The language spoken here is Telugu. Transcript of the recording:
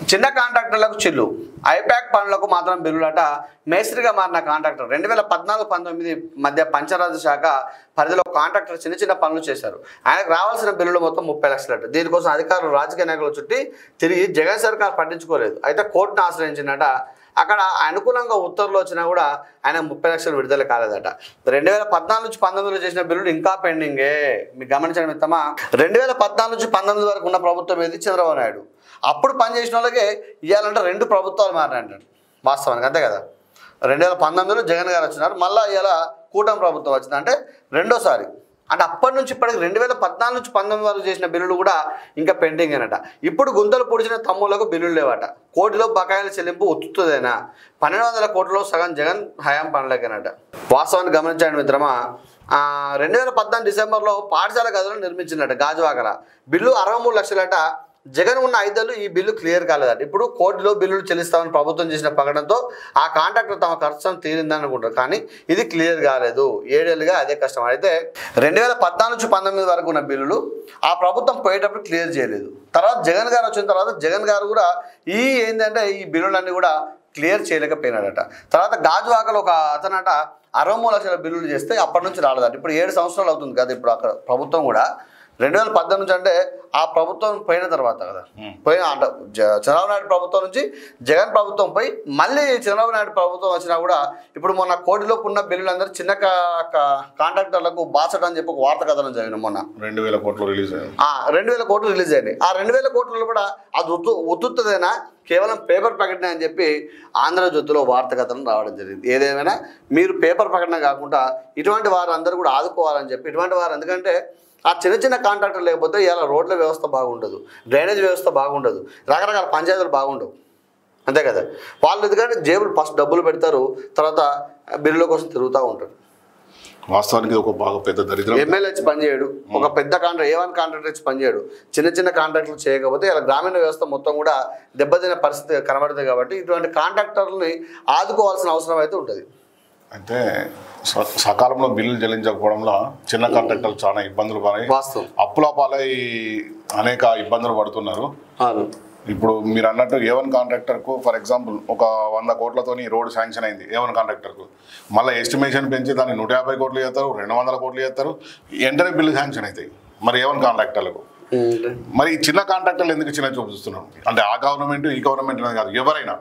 చిన్న కాంట్రాక్టర్లకు చిల్లు ఐపాక్ పనులకు మాత్రం బిల్లులట. మేస్త్రిగా మారిన కాంట్రాక్టర్ 2014-19 మధ్య పంచాయతీ శాఖ పరిధిలో కాంట్రాక్టర్ చిన్న చిన్న పనులు చేశారు. ఆయనకు రావాల్సిన బిల్లులు మొత్తం 30 లక్షలట. దీనికోసం అధికారులు రాజకీయ నాయకుల చుట్టి తిరిగి జగన్ సర్కార్ పట్టించుకోలేదు. అయితే కోర్టును ఆశ్రయించినట. అక్కడ అనుకూలంగా ఉత్తర్వులు వచ్చినా కూడా ఆయన 30 లక్షలు విడుదల కాలేదట. 2014-19 చేసిన బిల్లులు ఇంకా పెండింగే. మీకు గమనించడం మిత్తమా, 2014-19 వరకు ఉన్న ప్రభుత్వం ఏది? చంద్రబాబు నాయుడు. అప్పుడు పనిచేసిన వాళ్ళకే ఇవ్వాలంటే 2 ప్రభుత్వాలు మారినాయంటాడు. వాస్తవానికి అంతే కదా. 2019లో జగన్ గారు వచ్చినారు, మళ్ళీ ఇవాళ కూటమి ప్రభుత్వం వచ్చింది, అంటే రెండోసారి. అంటే అప్పటి నుంచి ఇప్పటికి 2014-19 వరకు చేసిన బిల్లులు కూడా ఇంకా పెండింగ్ అనట. ఇప్పుడు గుంతలు పొడిచిన తమ్ముళ్లకు బిల్లులు లేవట. కోటిలో బకాయిల చెల్లింపు ఉత్తుదేనా? 1200 కోట్లలో సగం జగన్ హయాం పనులకేనట. వాస్తవాన్ని గమనించండి మిత్రమా, 2014 డిసెంబర్లో పాఠశాల గదులను నిర్మించినట్ట గాజువాకల. బిల్లు 63 లక్షలట. జగన్ ఉన్న 5 ఏళ్ళు ఈ బిల్లు క్లియర్ కాలేదట. ఇప్పుడు కోర్టులో బిల్లులు చెల్లిస్తామని ప్రభుత్వం చేసిన ప్రకటనతో ఆ కాంట్రాక్టర్ తమ ఖర్చును తీరిందని అనుకుంటారు, కానీ ఇది క్లియర్ కాలేదు. 7 ఏళ్ళుగా అదే కష్టం. అయితే 2014-19 వరకు ఉన్న బిల్లులు ఆ ప్రభుత్వం పోయేటప్పుడు క్లియర్ చేయలేదు. తర్వాత జగన్ గారు వచ్చిన తర్వాత జగన్ గారు కూడా ఏంటంటే ఈ బిల్లులన్నీ కూడా క్లియర్ చేయలేకపోయినాడట. తర్వాత గాజువాకలో ఒక అతనట 63 లక్షల బిల్లులు చేస్తే అప్పటి నుంచి రాలేదట. ఇప్పుడు 7 సంవత్సరాలు అవుతుంది కదా. ఇప్పుడు అక్కడ ప్రభుత్వం కూడా 2018 నుంచి, అంటే ఆ ప్రభుత్వం పోయిన తర్వాత కదా, పోయిన అంటే చంద్రబాబు నాయుడు ప్రభుత్వం నుంచి జగన్ ప్రభుత్వం పోయి మళ్ళీ చంద్రబాబు నాయుడు ప్రభుత్వం వచ్చినా కూడా ఇప్పుడు మొన్న కోటిలోపు ఉన్న బిల్లులు అందరూ చిన్న కాంట్రాక్టర్లకు బాసట అని చెప్పి ఒక వార్త కథనం జరిగింది. మొన్న 2000 కోట్లు రిలీజ్ అయ్యాయి. 2000 కోట్లు రిలీజ్ అయ్యాయి. ఆ 2000 కోట్లలో కూడా అది ఉత్తుత్తదేనా, కేవలం పేపర్ ప్రకటన అని చెప్పి ఆంధ్రజ్యోతిలో వార్త కథనం రావడం జరిగింది. ఏదేమైనా మీరు పేపర్ ప్రకటన కాకుండా ఇటువంటి వారు అందరూ కూడా ఆదుకోవాలని చెప్పి, ఇటువంటి వారు ఎందుకంటే ఆ చిన్న చిన్న కాంట్రాక్టర్ లేకపోతే ఇలా రోడ్ల వ్యవస్థ బాగుండదు, డ్రైనేజ్ వ్యవస్థ బాగుండదు, రకరకాల పంచాయతీలు బాగుండవు, అంతే కదా. వాళ్ళు ఎందుకంటే జేబులు ఫస్ట్ డబ్బులు పెడతారు, తర్వాత బిల్లుల కోసం తిరుగుతూ ఉంటారు. వాస్తవానికి ఒక బాగా పెద్ద దరిద్రం. ఎమ్మెల్యే వచ్చి పనిచేయడు, ఒక పెద్ద A1 కాంట్రాక్టర్ వచ్చి పనిచేయడు, చిన్న చిన్న కాంట్రాక్టర్లు చేయకపోతే ఇలా గ్రామీణ వ్యవస్థ మొత్తం కూడా దెబ్బతినే పరిస్థితి కనబడుతుంది. కాబట్టి ఇటువంటి కాంట్రాక్టర్లని ఆదుకోవాల్సిన అవసరం అయితే ఉంటుంది. అయితే సకాలంలో బిల్లులు చెల్లించకపోవడంలో చిన్న కాంట్రాక్టర్లు చాలా ఇబ్బందులు పడి అప్పుల పాలై అనేక ఇబ్బందులు పడుతున్నారు. ఇప్పుడు మీరు అన్నట్టు A1 కాంట్రాక్టర్కు ఫర్ ఎగ్జాంపుల్ ఒక 100 కోట్లతోని రోడ్డు శాంక్షన్ అయింది A1 కాంట్రాక్టర్కు. మళ్ళీ ఎస్టిమేషన్ పెంచి దాన్ని 150 కోట్లు చేస్తారు, 200 కోట్లు చేస్తారు, వెంటనే బిల్లు శాంక్షన్ అవుతాయి మరి A1 కాంట్రాక్టర్లకు. మరి చిన్న కాంట్రాక్టర్లు ఎందుకు చిన్న చూపిస్తున్నారు? అంటే ఆ గవర్నమెంట్ ఈ గవర్నమెంట్ అనేది కాదు, ఎవరైనా